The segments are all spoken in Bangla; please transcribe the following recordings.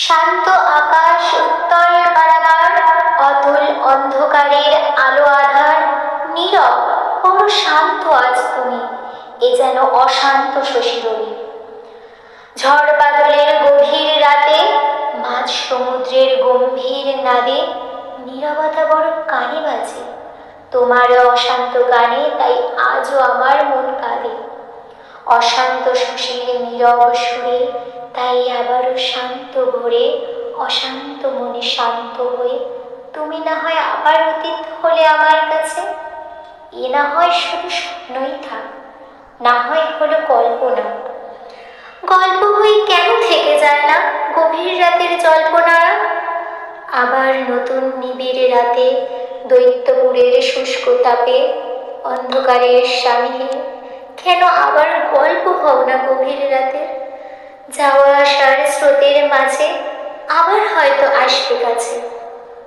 শান্ত আকাশ উত্তল পারাবার, অতল অন্ধকারের আলো আধার, নীরব বড় শান্ত আজ তুমি, এ যেন অশান্ত শশীরবি। ঝড় বাদলের গভীর রাতে, মাঝ সমুদ্রের গম্ভীর নাদে, নীরবতা বড় কানে বাজে, তোমার অশান্ত গানে তাই আজও আমার মন কাঁদে। অশান্ত শশীর নীরব সুরে, তাই আবারও শান্ত ভোরে, অশান্ত মনে শান্ত হয়ে তুমি না হয় আবার অতীত হলে আমার কাছে। এ না হয় শুধু স্বপ্নই থাক, না হয় হলো কল্পনা। গল্প বই কেন থেকে যায় না গভীর রাতের জল্পনারা? আবার নতুন নিবিড় রাতে, দৈত্যপুরের শুষ্ক তাপে, অন্ধকারের স্বামী কেন আবার গল্প হও না গভীর রাতের? যাওয়া আসার স্রোতের মাঝে আবার হয়তো আসবে কাছে,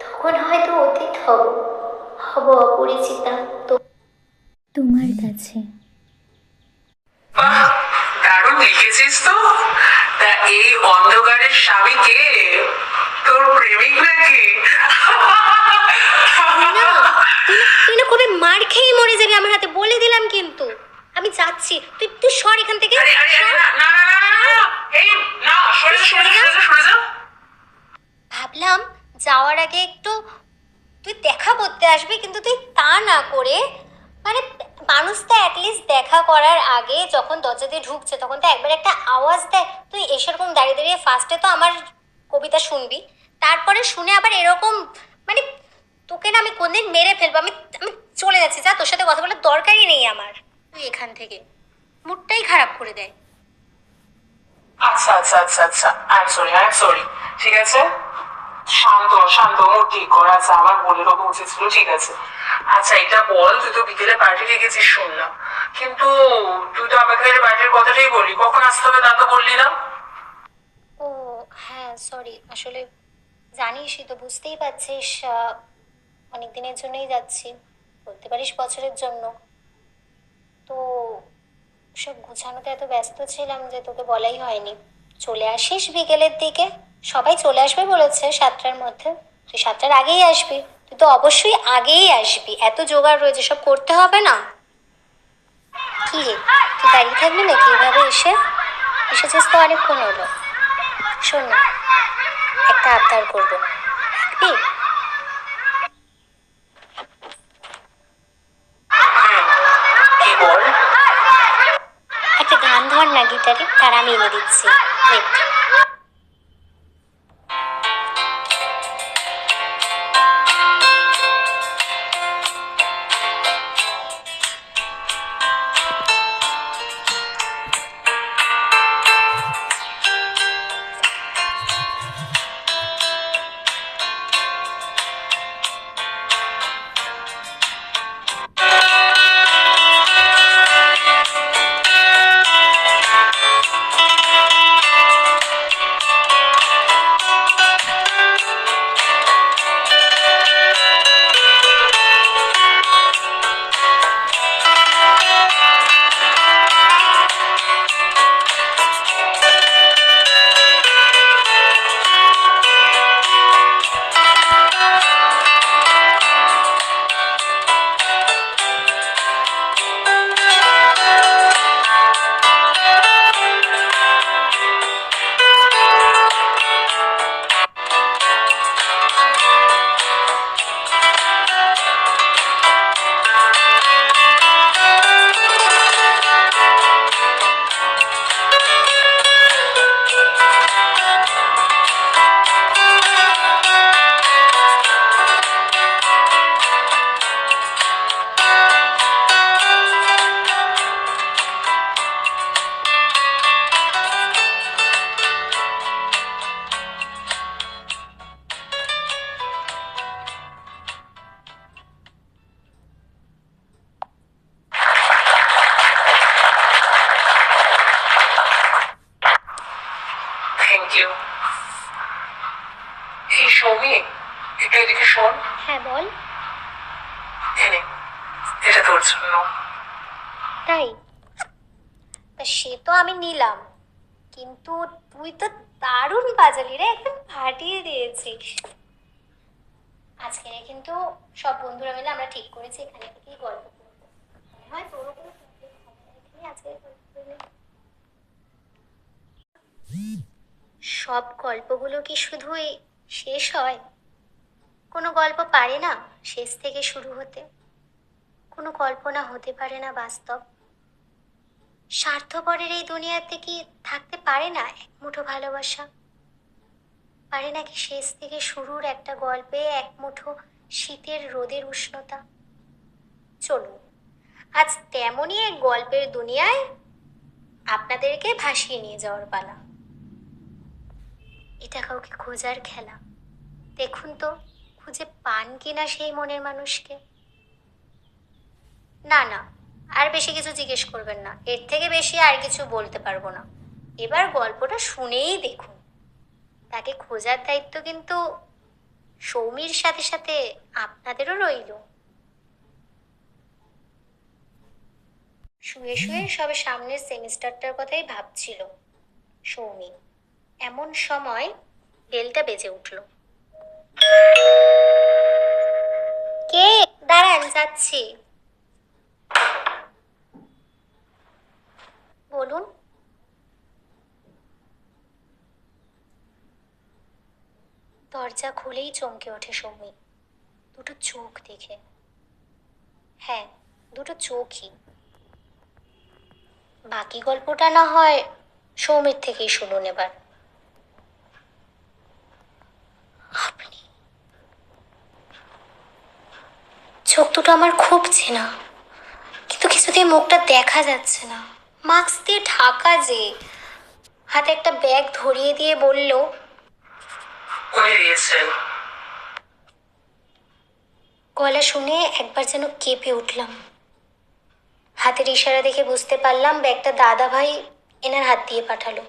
তখন হয়তো অতীত হব, হব অপরিচিতা তোমার কাছে। বাহ, দারুণ লিখেছিস তো। তা এই অন্ধকারের স্বামী কে? তোর প্রেমিক নাকি? তুই না কবে মার খেয়ে মরে যাবি আমার হাতে, বলে দিলাম কিন্তু। আমি যাচ্ছি, তুই তুই সর এখান থেকে। আরে আরে আরে, না না না না না, এই না, সরে যা সরে যা সরে যা। ভাবলাম যাওয়ার আগে একটু তুই দেখা করতে আসবি, কিন্তু তুই তা না করে, মানে মানুষ তো অ্যাটলিস্ট দেখা করার আগে যখন দরজা দিয়ে ঢুকছে তখন তো একবার একটা আওয়াজ দেয়। তুই এসেরকম দাঁড়িয়ে দাঁড়িয়ে ফার্স্টে তো আমার কবিতা শুনবি, তারপরে শুনে আবার এরকম, মানে তোকে না আমি কোনদিন মেরে ফেলবো। আমি আমি চলে যাচ্ছি, যা, তোর সাথে কথা বলার দরকারই নেই আমার। তুই এখান থেকে মুডটাই খারাপ করে দেয়। আচ্ছা আচ্ছা আচ্ছা আচ্ছা, I am sorry I am sorry. ঠিক আছে, শান্ত শান্ত, মুড ঠিক কর। আচ্ছা, আমার বলে দেবো উচিত ছিল। ঠিক আছে, আচ্ছা এটা বল, তুই তো বিকেলে পার্টি রেখেছিস শুনলাম, কিন্তু তুই তো আমাকে পার্টির কথাটাই বলি, কখন আসতে হবে তা তো বললি না। ও হ্যাঁ, সরি, আসলে জানিসই তো, বুঝতেই পারছিস, অনেক দিনের জন্যই যাচ্ছি, বলতে পারিস বছরের জন্য। তো সব গুছানোতে এত ব্যস্ত ছিলাম যে তোকে বলাই হয়নি। চলে আসিস বিকেলের দিকে, সবাই চলে আসবে বলেছে 7টার মধ্যে। তুই 7টার আগেই আসবি, তুই তো অবশ্যই আগেই আসবি, এত জোগাড় রয়েছে, সব করতে হবে না? কি রে, তুই দাঁড়িয়ে থাকবি নাকি এভাবে? এসেছিস তো অনেকক্ষণ হলো। শোন না, একটা আবদার করবো, রাখবি? কি বল? একটা গান ধর না গিটারে, তার আমি এনে দিচ্ছি। ওয়েট। Thank you. এই সৌমিক, একটু এদিকে শোন। হ্যাঁ বল। এনে, এটা তোর জন্য। তাই? তা সে তো আমি নিলাম, কিন্তু তুই তো দারুণ বাজালি রে, একদম ফাটিয়ে দিয়েছিস। আজকে কিন্তু সব বন্ধুরা মিলে আমরা ঠিক করেছি এখানে থেকেই গল্প করবো। মনে হয় তোরও কোনো problem হবে না এখানে আজকে গল্প করলে। সব গল্পগুলো কি শুধুই শেষ হয়? কোনো গল্প পারে না শেষ থেকে শুরু হতে? কোনো কল্পনা হতে পারে না বাস্তব? স্বার্থপরের এই দুনিয়াতে কি থাকতে পারে না এক মুঠো ভালোবাসা? পারে নাকি শেষ থেকে শুরুর একটা গল্পে এক মুঠো শীতের রোদের উষ্ণতা? চলুন আজ তেমনই এক গল্পের দুনিয়ায় আপনাদেরকে ভাসিয়ে নিয়ে যাওয়ার পালা। এটা কাউকে খোঁজার খেলা। দেখুন তো খুঁজে পান কিনা সেই মনের মানুষকে। না না, আর বেশি কিছু জিজ্ঞেস করবেন না, এর থেকে বেশি আর কিছু বলতে পারবো না। এবার গল্পটা শুনেই দেখুন। তাকে খোঁজার দায়িত্ব কিন্তু সৌমির সাথে সাথে আপনাদেরও রইল। শুয়ে শুয়ে সবে সামনের সেমিস্টারটার কথাই ভাবছিল সৌমি। এমন সময় বেলটা বেজে উঠল। কে? দাঁড়ান, যাচ্ছি। বলুন। দরজা খুলেই চমকে ওঠে সৌমি দুটো চোখ দেখে। হ্যাঁ, দুটো চোখই। বাকি গল্পটা না হয় সৌমির থেকেই শুনুন এবার। আপনি? চোখ দুটো আমার খুব চেনা, কিন্তু কিছুতেই মুখটা দেখা যাচ্ছে না। মাস্ক দিয়ে ঢাকা যে। হাতে একটা ব্যাগ ধরিয়ে দিয়ে বলল, উনি দিয়েছেন। গলা শুনে একবার যেন কেঁপে উঠলাম। হাতের ইশারা দেখে বুঝতে পারলাম ব্যাগটা দাদাভাই এনার হাত দিয়ে পাঠালো।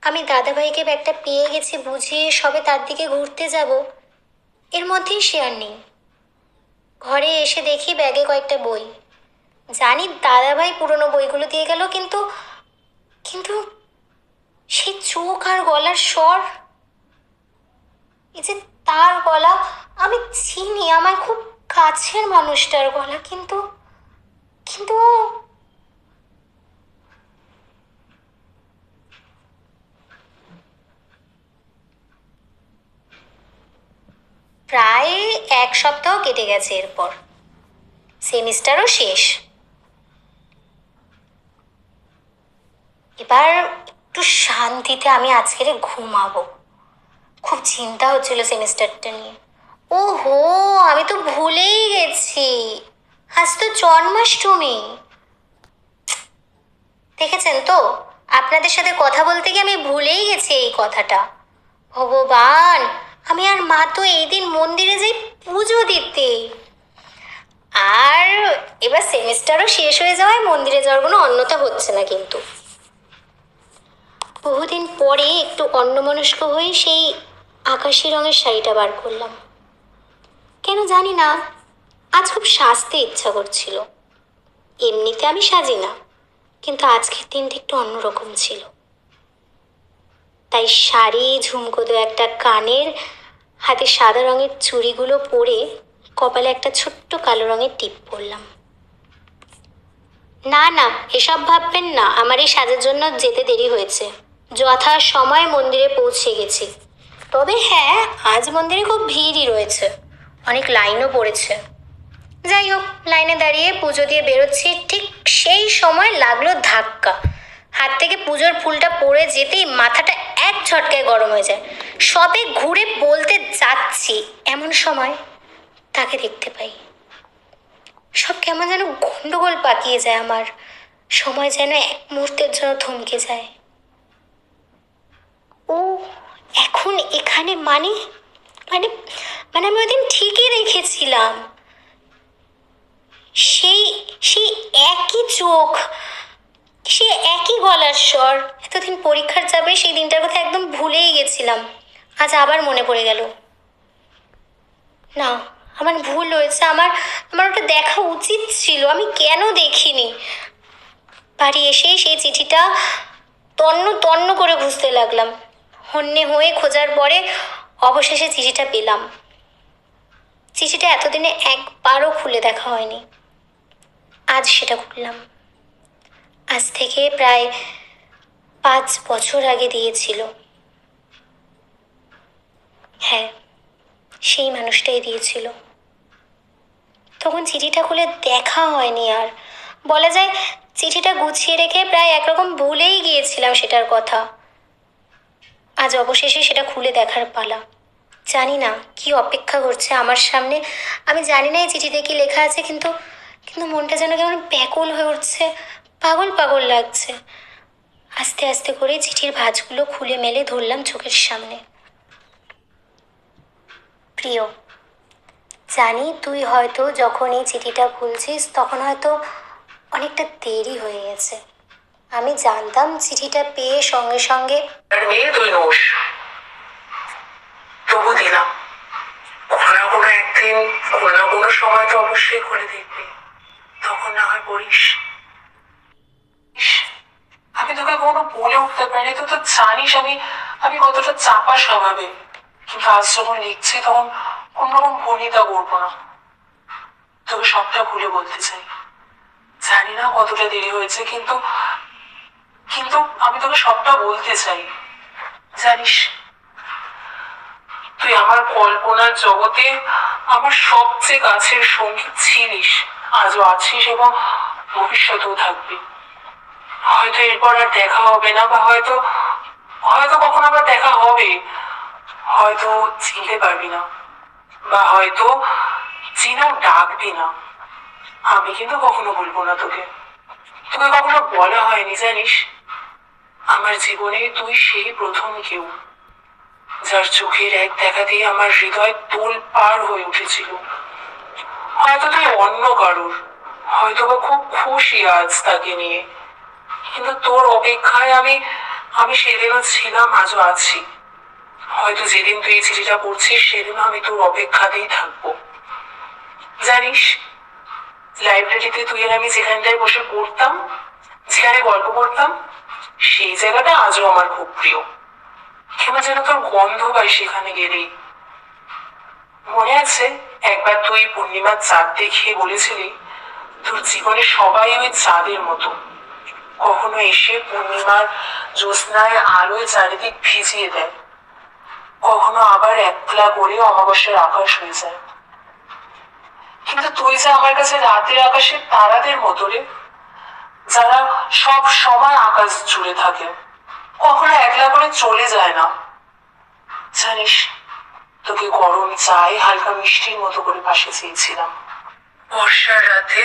আমি দাদাভাইকে ব্যাগটা পেয়ে গেছি বুঝিয়ে সবে তার দিকে ঘুরতে যাব, এর মধ্যেই সে আর নেই। ঘরে এসে দেখি ব্যাগে কয়েকটা বই। জানি দাদাভাই পুরনো বইগুলো দিয়ে গেল, কিন্তু কিন্তু সেই চোখ আর গলার স্বর, এই যে তার গলা, আমি চিনি আমার খুব কাছের মানুষটার গলা, কিন্তু কিন্তু প্রায় এক সপ্তাহ কেটে গেছে। এরপর সেমিস্টারও শেষ। এবার একটু শান্তিতে আমি আজকের ঘুমাবো। খুব চিন্তা হচ্ছিল সেমিস্টারটা নিয়ে। ওহো, আমি তো ভুলেই গেছি, আজ তো জন্মাষ্টমী। দেখেছেন তো, আপনাদের সাথে কথা বলতে গিয়ে আমি ভুলেই গেছি এই কথাটা। ভগবান, আমি আর মা তো এই দিন মন্দিরে যাই পুজো দিতে। আর এবার সেমিস্টারও শেষ হয়ে যাওয়ায় মন্দিরে যাওয়ার কোনো অন্যতা হচ্ছে না। কিন্তু বহুদিন পরে একটু অন্যমনস্ক হয়ে সেই আকাশি রঙের শাড়িটা বার করলাম। কেন জানি না, আজ খুব সাজতে ইচ্ছা করছিল। এমনিতে আমি সাজি না, কিন্তু আজকের দিনটা একটু অন্যরকম ছিল। তাই শাড়ি, ঝুমকো দু একটা কানের, হাতে সাদা রঙের চুড়িগুলো পরে কপালে একটা ছোট্ট কালো রঙের টিপ পরলাম। না না, এসব ভাববেন না, আমার এই সাজের জন্য যেতে দেরি হয়েছে। যথা সময় মন্দিরে পৌঁছে গেছি। তবে হ্যাঁ, আজ মন্দিরে খুব ভিড়ই রয়েছে, অনেক লাইনও পড়েছে। যাই হোক, লাইনে দাঁড়িয়ে পুজো দিয়ে বেরোচ্ছি, ঠিক সেই সময় লাগলো ধাক্কা। হাত থেকে পুজোর ফুলটা পড়ে যেতেই মাথাটা এক ঝটকায় গরম হয়ে যায়। সবে ঘুরে বলতে যাচ্ছি এমন সময় তাকে দেখতে পাই। সব কেমন যেন গন্ডগোল পাকিয়ে যায় আমার। সময় যেন এক মুহূর্তের জন্য থমকে যায়। ও এখন এখানে, মানে মানে মানে আমি ওইদিন ঠিকই দেখেছিলাম। সেই সেই একই চোখ, সে একই গলার স্বর। এতদিন পরীক্ষার চাপে সেই দিনটার কথা একদম ভুলেই গেছিলাম, আজ আবার মনে পড়ে গেল। না, আমার ভুল হয়েছে, আমার আমার ওটা দেখা উচিত ছিল, আমি কেন দেখিনি। বাড়ি এসেই সেই চিঠিটা তন্ন তন্ন করে খুঁজতে লাগলাম। হন্যে হয়ে খোঁজার পরে অবশেষে চিঠিটা পেলাম। চিঠিটা এতদিনে একবারও খুলে দেখা হয়নি, আজ সেটা খুললাম। আজ থেকে প্রায় 5 বছর আগে দিয়েছিল। হ্যাঁ, সেই মানুষটাই দিয়েছিল। তখন চিঠিটা খুলে দেখা হয়নি আর, বলা যায় চিঠিটা গুছিয়ে রেখে প্রায় একরকম ভুলেই গিয়েছিলাম সেটার কথা। আজ অবশেষে সেটা খুলে দেখার পালা। জানি না কি অপেক্ষা করছে আমার সামনে। আমি জানি না এই চিঠিতে কি লেখা আছে, কিন্তু কিন্তু মনটা যেন কেমন ব্যাকুল হয়ে উঠছে, পাগল পাগল লাগছে। আস্তে আস্তে করে চিঠির ভাঁজগুলো খুলে মেলে ধরলাম চোখের সামনে। প্রিয়, জানি তুই হয়তো যখন এই চিঠিটা খুলছিস তখন হয়তো অনেকটা দেরি হয়ে গেছে। আমি জানতাম চিঠিটা পেয়ে সঙ্গে সঙ্গে আর মেয়ে তুই নোস, তবু দিলাম। কোনো কোনো একদিন কোনো কোনো সময় তো অবশ্যই খুলে দেখবি, তখন না হয় পড়িস। আমি তোকে কোনো বলে উঠতে পারি, তুই তো জানিস আমি আমি কতটা চাপা স্বভাবে। কিন্তু আজ যখন লিখছি তখন কোনোরকম ভনিতা করবো না, তোকে সবটা খুলে বলতে চাই। জানি না কতটা দেরি হয়েছে, কিন্তু কিন্তু আমি তোকে সবটা বলতে চাই। জানিস, তুই আমার কল্পনার জগতে আমার সবচেয়ে কাছের সঙ্গী ছিলিস, আজও আছিস এবং ভবিষ্যতেও থাকবি। হয়তো এরপর আর দেখা হবে না, বা হয়তো হয়তো কখন আবার দেখা হবে। হয়তো চিনতে পারবি না, বা হয়তো চিনাও ডাকবি না। আমি কিন্তু কখনো বলবো না তোকে, তোকে কখনো বলা হয়নি জানিস। আমার জীবনে তুই সেই প্রথম কেউ যার চোখের এক দেখাতেই আমার হৃদয় তোল পার হয়ে উঠেছিল। হয়তো তুই অন্য কারোর, হয়তো বা খুব খুশি আজ তাকে নিয়ে, কিন্তু তোর অপেক্ষায় আমি আমি সেদিনও ছিলাম, আজও আছি। হয়তো যেদিন তুই এই চিঠিটা পড়ছিস সেদিনও আমি তোর অপেক্ষাতেই থাকবো। জানিস, লাইব্রেরিতে তুই আর আমি যেখানটায় বসে পড়তাম, যেখানে গল্প করতাম, সেই জায়গাটা আজও আমার খুব প্রিয়। কেমন যেন তোর গন্ধ পাই সেখানে গেলেই। মনে আছে একবার তুই পূর্ণিমার চাঁদ দেখিয়ে বলেছিলি তোর জীবনে সবাই ওই চাঁদের মতো, কখনো এসে পূর্ণিমার জ্যোৎস্নায় আলোয় চারিদিক ভিজিয়ে দেয়, কখনো আবার একলা করে অমাবস্যার আকাশ হয়ে যায়। কিন্তু তুই যে আমার কাছে রাতের আকাশের তারাদের মতো রে, যারা সব সময় আকাশ জুড়ে থাকে, কখনো একলা করে চলে যায় না। জানিস, তোকে গরম চায় হালকা মিষ্টির মতো করে পাশে চেয়েছিলাম, বর্ষার রাতে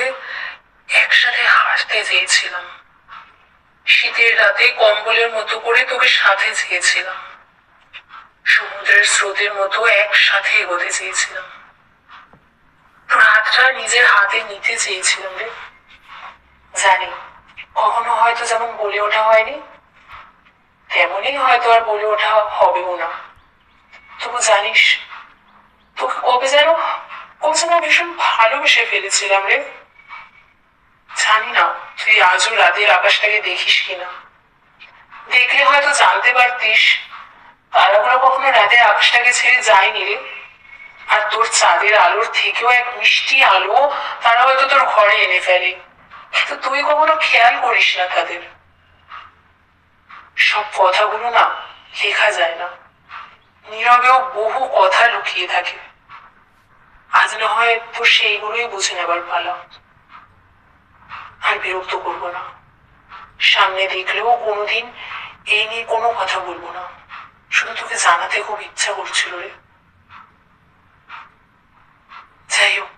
একসাথে হাঁটতে চেয়েছিলাম, শীতের রাতে কম্বলের মতো করে তোকে সাথে চেয়েছিলাম, সমুদ্রের স্রোতের মতো একসাথে এগোতে চেয়েছিলাম, তোর হাতটা নিজের হাতে নিতে চেয়েছিলাম রে। জানি কখনো হয়তো যেমন বলে ওঠা হয়নি, তেমনই হয়তো আর বলে ওঠা হবেও না। তবু জানিস, তোকে কবে যেন ভীষণ ভালোবেসে ফেলেছিলাম রে। জানি না তুই আজও রাতের আকাশটাকে দেখিস কিনা, দেখলে হয়তো জানতে পারতিস তারাগুলো কখনো রাতের আকাশটাকে ছেড়ে যায়নি রে। আর তোর চাঁদের আলোর থেকেও এক মিষ্টি আলো তারা হয়তো তোর ঘরে এনে ফেলে, কিন্তু তুই কখনো খেয়াল করিস না তাদের। সব কথাগুলো না লেখা যায় না, নীরবেও বহু কথা লুকিয়ে থাকে। আজ না হয় তোর সেইগুলোই বুঝে নেবার পালা। আর বিরক্ত করবো না, সামনে দেখলেও কোনোদিন এই নিয়ে কোনো কথা বলবো না। শুধু তোকে জানাতে খুব ইচ্ছা করছিল রে। যাই হোক,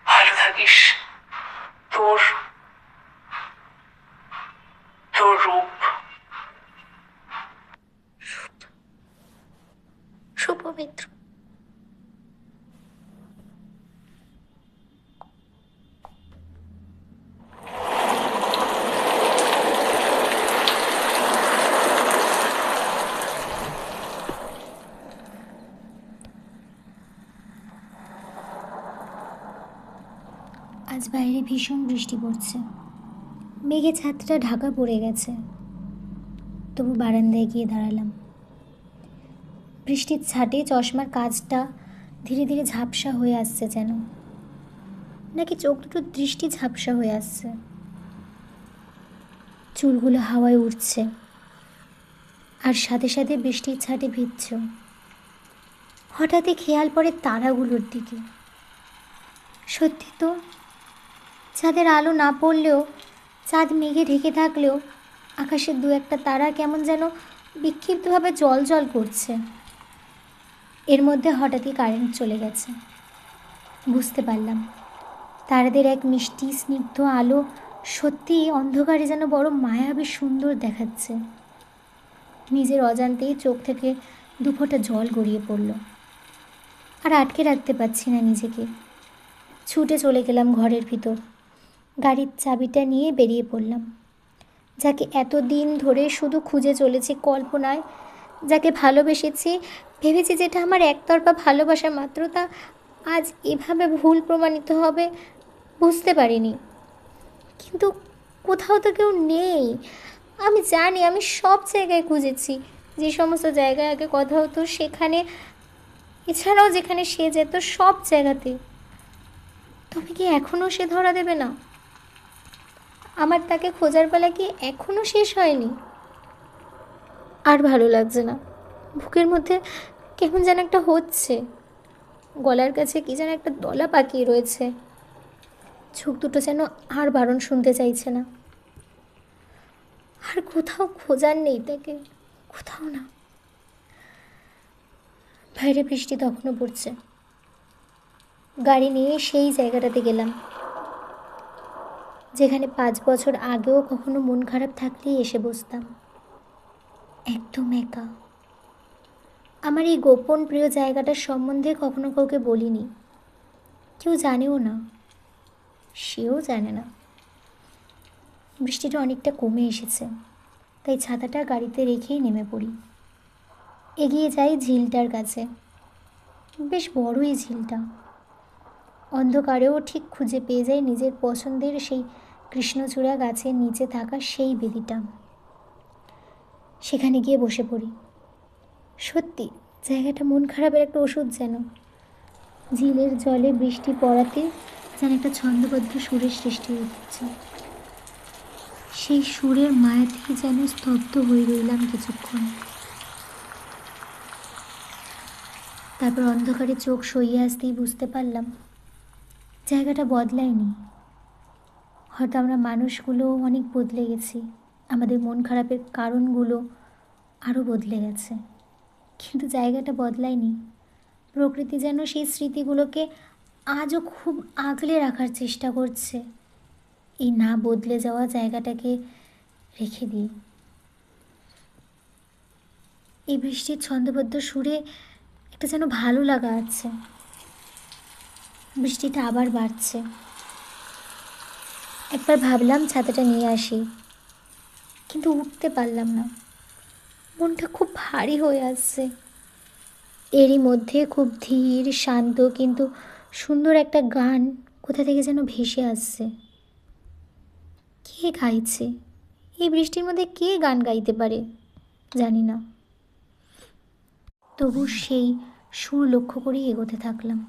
ভালো থাকিস। তোর তোর রূপ। শুভমিত্র। আজ বাইরে ভীষণ বৃষ্টি পড়ছে, মেঘে ছাদটা ঢাকা পড়ে গেছে। তবু বারান্দায় গিয়ে দাঁড়ালাম। বৃষ্টির ছাটে চশমার কাঁচটা ধীরে ধীরে ঝাপসা হয়ে আসছে, যেন নাকি চোখ দুটোর দৃষ্টি ঝাপসা হয়ে আসছে। চুলগুলো হাওয়ায় উড়ছে আর সাথে সাথে বৃষ্টির ছাটে ভিজছে। হঠাৎই খেয়াল পড়ে তারাগুলোর দিকে। সত্যি তো, চাঁদের আলো না পড়লেও, চাঁদ মেঘে ঢেকে থাকলেও আকাশের দু একটা তারা কেমন যেন বিক্ষিপ্তভাবে জল জল করছে। এর মধ্যে হঠাৎই কারেন্ট চলে গেছে। বুঝতে পারলাম তারাদের এক মিষ্টি স্নিগ্ধ আলো সত্যিই অন্ধকারে যেন বড় মায়াবী সুন্দর দেখাচ্ছে। নিজের অজান্তেই চোখ থেকে দুফোঁটা জল গড়িয়ে পড়ল। আর আটকে রাখতে পারছি না নিজেকে। ছুটে চলে গেলাম ঘরের ভিতর। গাড়ির চাবিটা নিয়ে বেরিয়ে পড়লাম। যাকে এতদিন ধরে শুধু খুঁজে চলেছি কল্পনায়, যাকে ভালোবেসেছি, ভেবেছি যেটা আমার একতরফা ভালোবাসা মাত্র, তা আজ এভাবে ভুল প্রমাণিত হবে বুঝতে পারিনি। কিন্তু কোথাও তো কেউ নেই। আমি জানি, আমি সব জায়গায় খুঁজেছি, যে সমস্ত জায়গায় আগে কথা হতো সেখানে, এছাড়াও যেখানে সে যেত সব জায়গাতে। তবে কি এখনও সে ধরা দেবে না? আমার তাকে খোঁজার বেলা কি এখনও শেষ হয়নি? আর ভালো লাগছে না। বুকের মধ্যে কেমন যেন একটা হচ্ছে, গলার কাছে কি যেন একটা দলা পাকিয়ে রয়েছে। চোখ দুটো যেন আর বারণ শুনতে চাইছে না। আর কোথাও খোঁজার নেই তাকে, কোথাও না। বাইরে বৃষ্টি তখনও পড়ছে। গাড়ি নিয়ে সেই জায়গাটাতে গেলাম যেখানে 5 বছর আগেও কখনো মন খারাপ থাকলেই এসে বসতাম। একদম একা। আমার এই গোপন প্রিয় জায়গাটার সম্বন্ধে কখনো কাউকে বলিনি, কেউ জানেও না, সেও জানে না। বৃষ্টিটা অনেকটা কমে এসেছে, তাই ছাতাটা গাড়িতে রেখেই নেমে পড়ি। এগিয়ে যাই ঝিলটার কাছে। বেশ বড়ই ঝিলটা। অন্ধকারেও ঠিক খুঁজে পেয়ে যাই নিজের পছন্দের সেই কৃষ্ণচূড়া গাছের নিচে থাকা সেই বেদিটা। সেখানে গিয়ে বসে পড়ি। সত্যি জায়গাটা মন খারাপের একটা ওষুধ যেন। ঝিলের জলে বৃষ্টি পড়াতে যেন একটা ছন্দবদ্ধ সুরের সৃষ্টি হচ্ছে। সেই সুরের মায়াতেই যেন স্তব্ধ হয়ে রইলাম কিছুক্ষণ। তারপর অন্ধকারে চোখ সইয়ে আসতেই বুঝতে পারলাম জায়গাটা বদলায়নি। হয়তো আমরা মানুষগুলো অনেক বদলে গেছি, আমাদের মন খারাপের কারণগুলো আরও বদলে গেছে, কিন্তু জায়গাটা বদলায়নি। প্রকৃতি যেন সেই স্মৃতিগুলোকে আজও খুব আগলে রাখার চেষ্টা করছে, এই না বদলে যাওয়া জায়গাটাকে রেখে দিই। এই বৃষ্টির ছন্দবদ্ধ সুরে একটা যেন ভালো লাগা আছে। বৃষ্টিটা আবার বাড়ছে। একবার ভাবলাম ছাতাটা নিয়ে আসি, কিন্তু উঠতে পারলাম না। মনটা খুব ভারী হয়ে আসছে। এরই মধ্যে খুব ধীর শান্ত কিন্তু সুন্দর একটা গান কোথা থেকে যেন ভেসে আসছে। কে গাইছে? এই বৃষ্টির মধ্যে কে গান গাইতে পারে জানি না, তবু সেই সুর লক্ষ্য করেই এগোতে থাকলাম।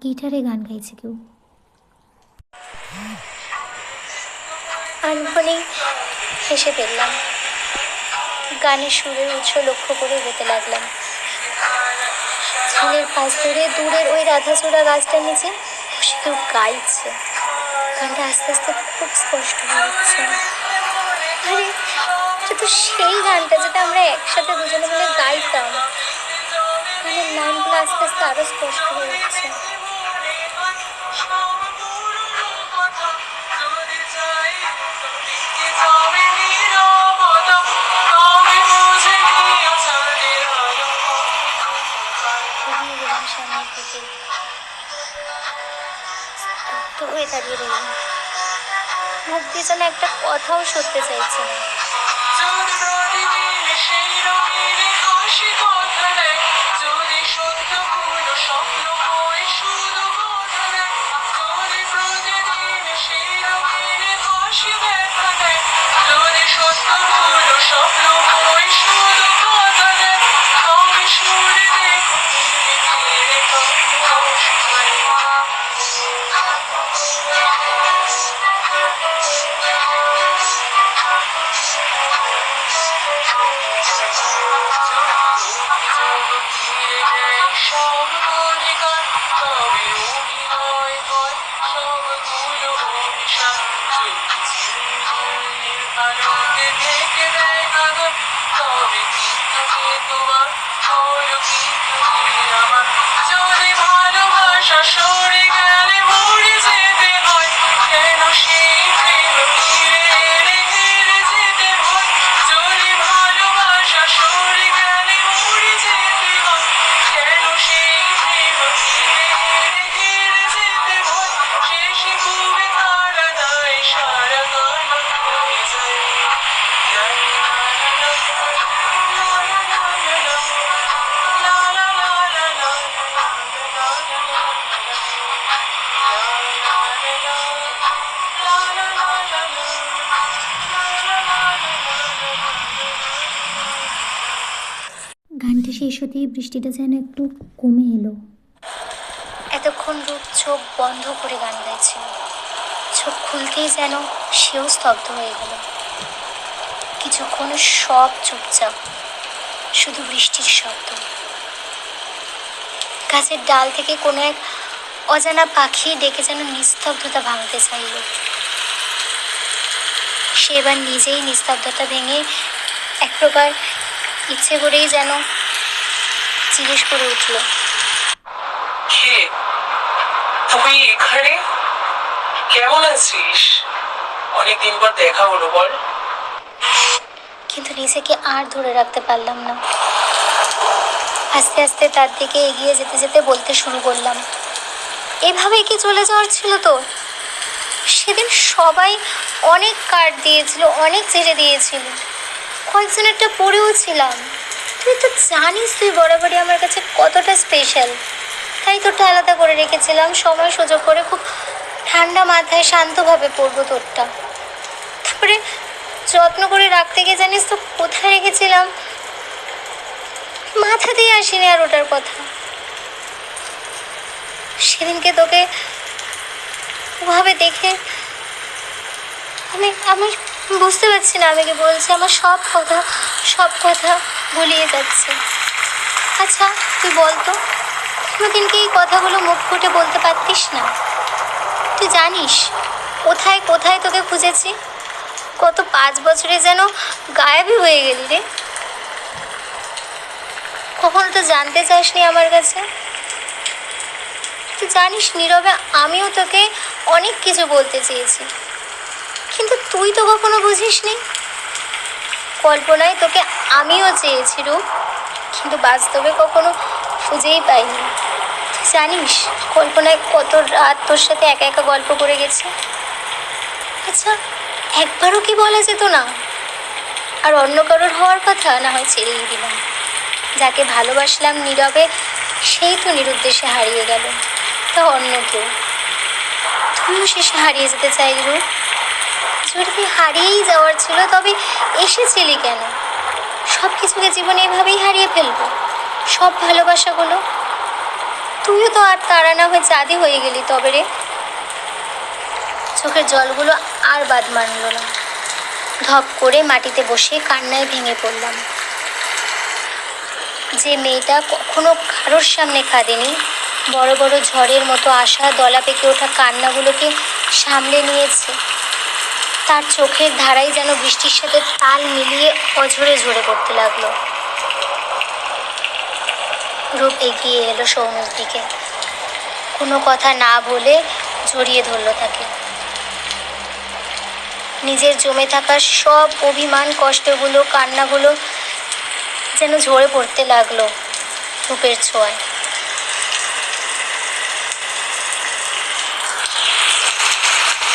গিটারে গান গাইছে কেউ। আনমনেই হেসে ফেললাম। গানের সুরের উৎস লক্ষ্য করে এগোতে লাগলাম। ঝিলের পাশ ধরে দূরের ওই রাধাচূড়া গাছটার নিচে বসে কেউ গাইছে। গানটা আস্তে আস্তে খুব স্পষ্ট হয়ে যাচ্ছে। আরে এটা তো সেই গানটা যেটা আমরা একসাথে দুজনে মিলে গাইতাম। গানের লাইনগুলো আস্তে আস্তে আরো স্পষ্ট হয়ে যাচ্ছে। সামনের দিকে স্তব্ধ হয়ে দাঁড়িয়ে রইলাম। মুখ দিয়ে যেন একটা কথাও সরতে চাইছে না। তোমার হলো কিন্তু কি আমার যদি ভালোবাসা সরে গেলে মরে যেতে হয় কেন সেই প্রেম ফিরে এলে হেরে যেতে হয় যদি ভালোবাসা সরে গেলে মরে যেতে হয় কেন সেই প্রেম ফিরে এলে হেরে যেতে হয় শেষে কবি তারা নাই সারা গান হয়ে যায় লা লা লা লা গানটা শেষ হতেই বৃষ্টিটা যেন একটু কমে এলো। এতক্ষণ রূপ চোখ বন্ধ করে গান গাইছিল, চোখ খুলতেই যেন সেও স্তব্ধ হয়ে গেল। কিছুক্ষণ সব চুপচাপ, শুধু বৃষ্টির শব্দ। গাছের ডাল থেকে কোনো এক অজানা পাখি ডেকে যেন নিস্তব্ধতা ভাঙতে চাইল। সে এবার নিজেই নিস্তব্ধতা ভেঙে এক প্রকার ইচ্ছে করেই যেন জিজ্ঞেস করে উঠল, কে তুই এখানে? কেমন আছিস? অনেকদিন পর দেখা হলো বল। কিন্তু নিজেকে আর ধরে রাখতে পারলাম না। আস্তে আস্তে তার দিকে এগিয়ে যেতে যেতে বলতে শুরু করলাম, এভাবে কি চলে যাওয়ার ছিল তো? সেদিন সবাই অনেক কার্ড দিয়েছিল, অনেক চিঠি দিয়েছিল, কয়েকজনেরটা পড়েও ছিলাম। তুই তো জানিস তুই বরাবরই আমার কাছে কতটা স্পেশাল, তাই তোরটা আলাদা করে রেখেছিলাম। সময় সুযোগ করে খুব ঠান্ডা মাথায় শান্তভাবে পড়বো তোরটা। তারপরে যত্ন করে রাখতে গিয়ে জানিস তো কোথায় রেখেছিলাম, মাথা দিয়ে আসিনি আর ওটার কথা। সেদিনকে তোকে ওভাবে দেখে আমি বুঝতে পারছি না আমি কি বলছি। আমার সব কথা গুলিয়ে যাচ্ছে। আচ্ছা তুই বলতো, কোনোদিনকে এই কথাগুলো মুখ ফুটে বলতে পারতিস না? তুই জানিস কোথায় কোথায় তোকে খুঁজেছি? গত 5 বছরে যেন গায়েবই হয়ে গেলি রে। কখনো তো জানতে চাসনি আমার কাছে। তুই জানিস নীরবে আমিও তোকে অনেক কিছু বলতে চেয়েছি, কিন্তু তুই তো কখনো বুঝিসনি। কল্পনায় তোকে আমিও চেয়েছি রূপ, কিন্তু বাস্তবে কখনো খুঁজেই পাইনি। তুই জানিস কল্পনায় কত রাত তোর সাথে একা একা গল্প করে গেছি। আচ্ছা একবারও কি বলা যেত না? আর অন্য কারোর হওয়ার কথা না হয় ছেড়েই দিলাম। যাকে ভালোবাসলাম নীরবে সেই তো নিরুদ্দেশে হারিয়ে গেল। তা অন্য কেউ? তুইও শেষে হারিয়ে যেতে চাইলি রূপ। যদি তুই হারিয়েই যাওয়ার ছিল তবে এসেছিলি কেন? সব কিছুকে জীবনে এভাবেই হারিয়ে ফেলবো, সব ভালোবাসাগুলো? তুইও তো আর তারা না হয়ে চাঁদি হয়ে গেলি তবে রে। চোখের জলগুলো আর বাদ মানল না। ধপ করে মাটিতে বসে কান্নায় ভেঙে পড়লাম। যে মেয়েটা কখনো কারোর সামনে কাঁদেনি, বড় বড় ঝড়ের মতো আসা দলা পেকে ওঠা কান্নাগুলোকে সামলে নিয়েছে, তার চোখের ধারাই যেন বৃষ্টির সাথে তাল মিলিয়ে অঝরে ঝরে পড়তে লাগলো। রূপ এগিয়ে এলো সৌম্যর দিকে, কোনো কথা না বলে জড়িয়ে ধরলো তাকে। নিজের জমে থাকা সব অভিমান, কষ্টগুলো, কান্নাগুলো যেন ঝরে পড়তে লাগলো রূপের ছোঁয়ায়।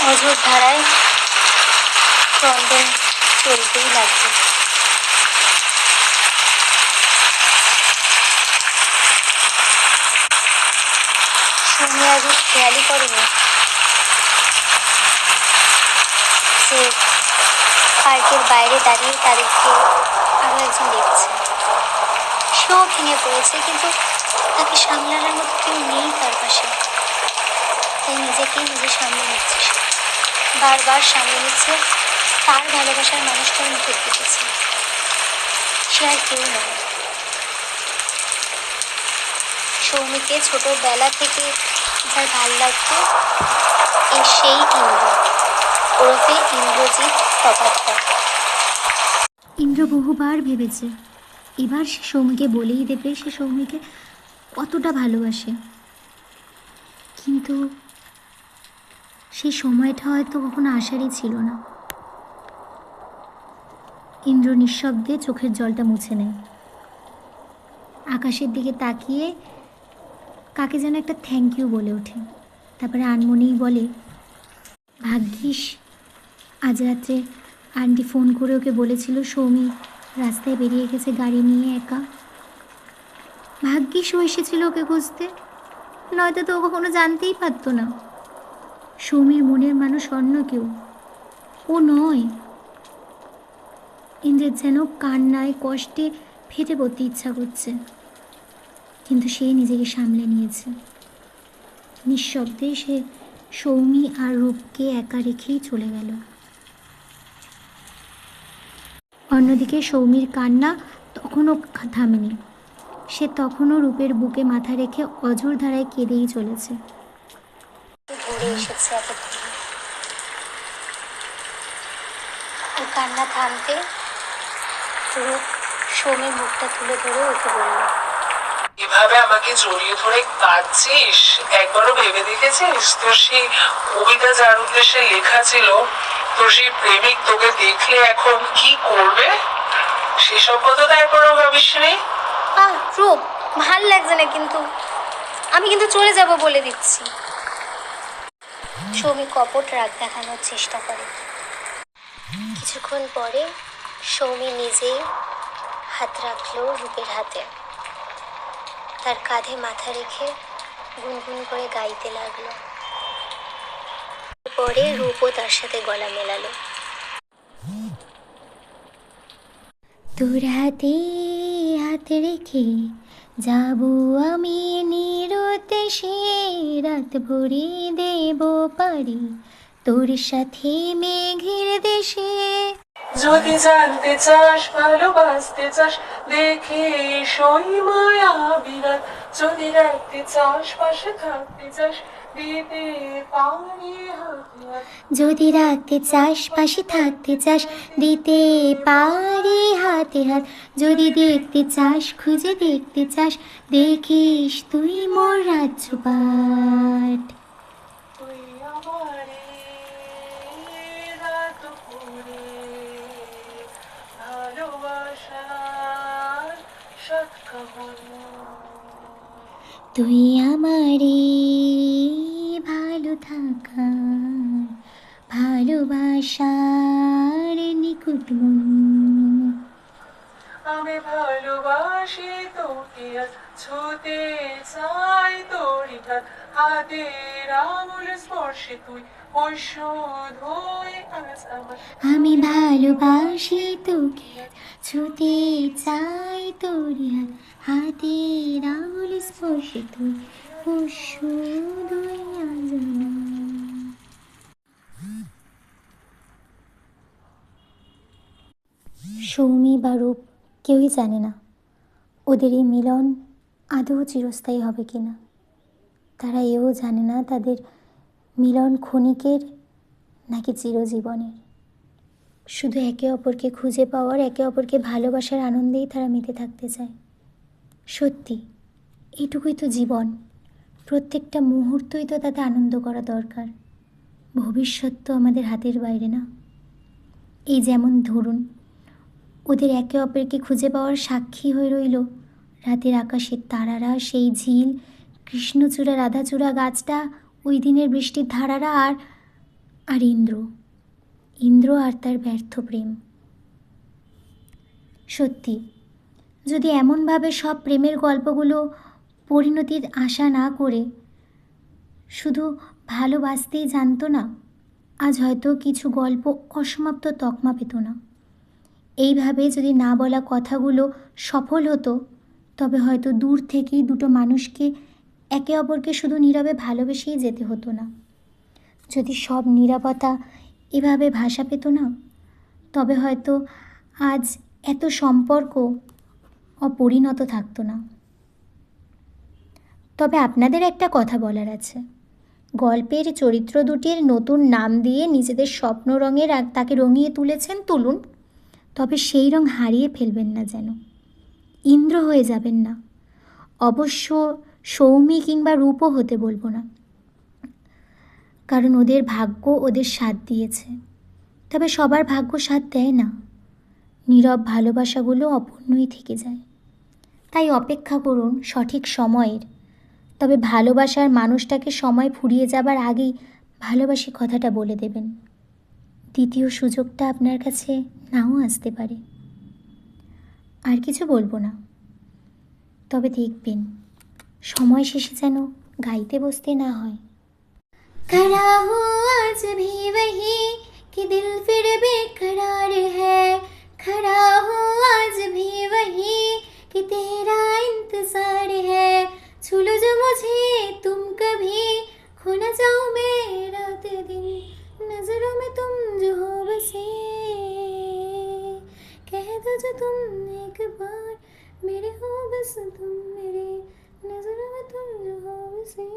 অঝোর ধারায় ক্রন্দন চলতেই লাগলো। সৌম্য আজ খেয়ালই করেনি যে পার্কের বাইরে দাঁড়িয়ে তাদেরকে আরও একজন দেখছে। সেও ভেঙে পড়েছে, কিন্তু তাকে সামলানোর মতো কেউ নেই তার পাশে। তাই নিজেকেই নিজে সামলে নিচ্ছে সে, বারবার সামলে নিচ্ছে তার ভালোবাসার মানুষটার মুখের দিকেছে। সে আর কেউ নয়, সৌমিকে ছোটবেলা থেকে যার ভাল লাগতো এই সেই ইন্দ্র, ওরফে ইন্দ্রজিৎ তপাতটা। ইন্দ্র বহুবার ভেবেছে এবার সে সৌমিকে বলেই দেবে সে সৌমিকে কতটা ভালোবাসে। কিন্তু সেই সময়টা হয়তো কখনো আসারই ছিল না। ইন্দ্র নিঃশব্দে চোখের জলটা মুছে নেয়, আকাশের দিকে তাকিয়ে কাকে যেন একটা থ্যাংক ইউ বলে ওঠে। তারপরে আনমনেই বলে, ভাগ্যিস আজ রাত্রে আন্টি ফোন করে ওকে বলেছিল সৌমি রাস্তায় বেরিয়ে গেছে গাড়ি নিয়ে একা। ভাগ্যিস ও এসেছিল ওকে খুঁজতে, নয়তো তো ও কখনো জানতেই পারতো না সৌমির মনের মানুষ অন্য কেউ, ও নয়। ইন্দ্রের যেন কান্নায় কষ্টে ফেটে পড়তে ইচ্ছা করছে, কিন্তু সে নিজেকে সামলে নিয়েছে। নিঃশব্দে সে সৌমি আর রূপকে একা রেখেই চলে গেল। অন্যদিকে সৌমির কান্না তখনও থামেনি। সে তখনও রূপের বুকে মাথা রেখে অঝোর ধারায় কেঁদেই চলেছে। ঘুরে এসেছে এতক্ষণ। ওর কান্না থামতে রূপ সৌমির মুখটা তুলে ধরে ওকে বলল, এভাবে আমাকে জড়িয়ে ধরে কাঁদছিস, একবারও ভেবে দেখেছিস তোর সেই কবিতা যার উদ্দেশ্যে লেখা ছিল, তোর সেই প্রেমিক তোকে দেখলে এখন কি করবে? সেসব কথা তো একবারও ভাবিস নি? রূপ ভাল লাগছে না, কিন্তু আমি কিন্তু চলে যাব বলে দিচ্ছি। সৌমি কপট রাগ দেখানোর চেষ্টা করে। কিছুক্ষণ পরে সৌমি নিজেই হাত রাখলো রূপের হাতে, তার কাঁধে মাথা রেখে গুনগুন করে গাইতে লাগলো। পরে রূপও তার সাথে গলা মেলালো। তোর হাতে হাত রেখে যাব আমি নিরুদ্দেশে, রাত ভরে দেব পারি তোর সাথে মেঘের দেশে। যদি জানতে চাস ভালোবাসতে চাস দেখে সই মায়া বিরাট, যদি রাখতে চাস পাশে থাকতে চাস দিতে পারি হাতে হাত। যদি রাখতে চাস পাশে থাকতে চাস দিতে পারি হাতে হাত, যদি দেখতে চাস খুঁজে দেখতে চাস দেখিস তুই মোর রাজ্যপাট। তুই আমারে রাত পুরে ভালোবাসার সাক্ষাৎ। তুই আমারে ভালো থাকা ভালোবাসার নিকুট মন। আমি ভালোবাসি তোকে আজ, ছুতে চাই তোরই হাত, হাতের আঙুল স্পর্শে তুই ওই শুধুই আজ আমার। আমি ভালোবাসি তোকে আজ, ছুতে চাই তোরি হাত, হাতের আঙুল স্পর্শে তুই ও শুধুই আজ আমার। সৌমি বা রূপ কেউই জানে না ওদের এই মিলন আদৌ চিরস্থায়ী হবে কি না। তারা এও জানে না তাদের মিলন ক্ষণিকের নাকি চিরজীবনের। শুধু একে অপরকে খুঁজে পাওয়ার, একে অপরকে ভালোবাসার আনন্দেই তারা মেতে থাকতে চায়। সত্যি এটুকুই তো জীবন, প্রত্যেকটা মুহূর্তই তো তাতে আনন্দ করা দরকার। ভবিষ্যৎ তো আমাদের হাতের বাইরে না। এই যেমন ধরুন ওদের একে অপরকে খুঁজে পাওয়ার সাক্ষী হয়ে রইল রাতের আকাশের তারারা, সেই ঝিল, কৃষ্ণচূড়া রাধাচূড়া গাছটা, ওই দিনের বৃষ্টির ধারারা, আর ইন্দ্র আর তার ব্যর্থ প্রেম। সত্যি যদি এমনভাবে সব প্রেমের গল্পগুলো পরিণতির আশা না করে শুধু ভালোবাসতেই জানতো না, আজ হয়তো কিছু গল্প অসমাপ্ত তকমা পেত না। এইভাবে যদি না বলা কথাগুলো সফল হতো, তবে হয়তো দূর থেকেই দুটো মানুষকে একে অপরকে শুধু নীরবে ভালোবেসেই যেতে হতো না। যদি সব নীরবতা এভাবে ভাষা পেত না, তবে হয়তো আজ এত সম্পর্ক অপরিণত থাকতো না। তবে আপনাদের একটা কথা বলার আছে, গল্পের চরিত্র দুটির নতুন নাম দিয়ে নিজেদের স্বপ্ন রঙের তাকে রঙিয়ে তুলেছেন, তুলুন, তবে সেই রং হারিয়ে ফেলবেন না যেন। ইন্দ্র হয়ে যাবেন না। অবশ্য সৌমি কিংবা রূপও হতে বলবো না, কারণ ওদের ভাগ্য ওদের সাথ দিয়েছে। তবে সবার ভাগ্য সাথ দেয় না, নীরব ভালোবাসাগুলো অপূর্ণই থেকে যায়। তাই অপেক্ষা করুন সঠিক সময়ের। তবে ভালোবাসার মানুষটাকে সময় ফুরিয়ে যাবার আগেই ভালোবাসি কথাটা বলে দেবেন। দ্বিতীয় সুযোগটা আপনার কাছে নাও আসতে পারে। আর কিছু বলবো না, তবে দেখবেন সময় শেষে যেন গাইতে বসতে না হয়। खड़ा हूँ आज भी वही कि दिल फिर बेकरार है, खड़ा हूँ आज भी वही कि तेरा इंतजार है, छू लो जो मुझे तुम कभी, खो न जाऊँ मैं रात दिन नजरों में तुम जो हो बसे, कह दो जो तुम एक बार मेरे हो बस तुम मेरे, नजरों में तुम जो हो बसे।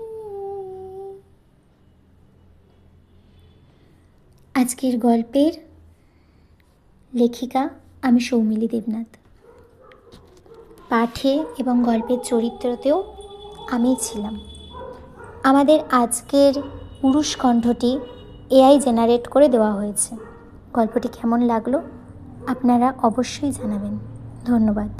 আজকের গল্পের লেখিকা আমি সৌমিলি দেবনাথ। পাঠে এবং গল্পের চরিত্রতেও আমিই ছিলাম। আমাদের আজকের পুরুষ কণ্ঠটি এআই জেনারেট করে দেওয়া হয়েছে। গল্পটি কেমন লাগলো আপনারা অবশ্যই জানাবেন। ধন্যবাদ।